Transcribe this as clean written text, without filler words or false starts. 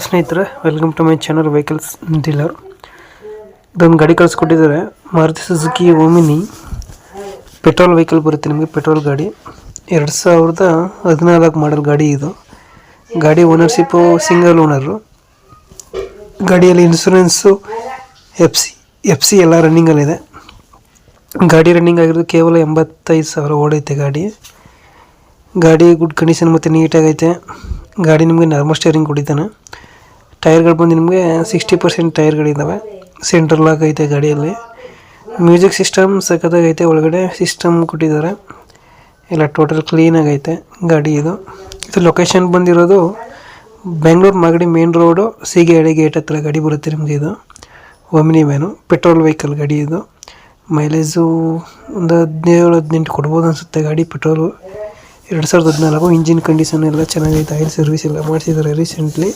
ಸ್ನೇಹಿತರೆ, welcome to my channel vehicles dealer. ಇದೊಂದು ಗಾಡಿ ಕಳಿಸ್ಕೊಟ್ಟಿದ್ದಾರೆ, Maruti Suzuki Omni petrol vehicle ಬರುತ್ತೆ ನಿಮಗೆ. ಪೆಟ್ರೋಲ್ ಗಾಡಿ 2014 ಮಾಡಲ್ ಗಾಡಿ ಇದು. ಗಾಡಿ ಓನರ್ಶಿಪ್ಪು ಸಿಂಗಲ್ ಓನರು. ಗಾಡಿಯಲ್ಲಿ ಇನ್ಸೂರೆನ್ಸು ಎಫ್ ಸಿ ಎಲ್ಲ ರನ್ನಿಂಗಲ್ಲಿದೆ. ಗಾಡಿ ರನ್ನಿಂಗ್ ಆಗಿರೋದು ಕೇವಲ 85,000 ಓಡೈತೆ ಗಾಡಿ ಗುಡ್ ಕಂಡೀಷನ್ ಮತ್ತು ನೀಟಾಗೈತೆ. ಗಾಡಿ ನಿಮಗೆ ನಾರ್ಮಲ್ ಸ್ಟೇರಿಂಗ್ ಕೊಟ್ಟಿದ್ದಾನೆ. ಟೈರ್ಗಳು ಬಂದು ನಿಮಗೆ 60% ಟೈರ್ಗಳಿದ್ದಾವೆ. ಸೆಂಟ್ರಲ್ ಲಾಕ್ ಐತೆ ಗಾಡಿಯಲ್ಲಿ. ಮ್ಯೂಸಿಕ್ ಸಿಸ್ಟಮ್ ಸಖತ್ತಾಗೈತೆ. ಒಳಗಡೆ ಸಿಸ್ಟಮ್ ಕೊಟ್ಟಿದ್ದಾರೆ. ಎಲ್ಲ ಟೋಟಲ್ ಕ್ಲೀನಾಗೈತೆ ಗಾಡಿ ಇದು ಲೊಕೇಶನ್ ಬಂದಿರೋದು ಬೆಂಗಳೂರು ಮಾಗಡಿ ಮೇನ್ ರೋಡು, ಸೀಗೇಡಿ ಗೇಟ್ ಹತ್ರ ಗಾಡಿ ಬರುತ್ತೆ ನಿಮಗೆ. ಇದು ಓಮಿನಿ ವ್ಯಾನು ಪೆಟ್ರೋಲ್ ವೆಹಿಕಲ್ ಗಾಡಿ ಇದು. ಮೈಲೇಜು ಒಂದು 17-18 ಕೊಡ್ಬೋದು ಅನಿಸುತ್ತೆ ಗಾಡಿ. ಪೆಟ್ರೋಲು 2014. ಇಂಜಿನ್ ಕಂಡೀಷನ್ ಎಲ್ಲ ಚೆನ್ನಾಗೈತೆ. ಆಯಿಲ್ ಸರ್ವಿಸ್ ಎಲ್ಲ ಮಾಡಿಸಿದ್ದಾರೆ ರೀಸೆಂಟ್ಲಿ.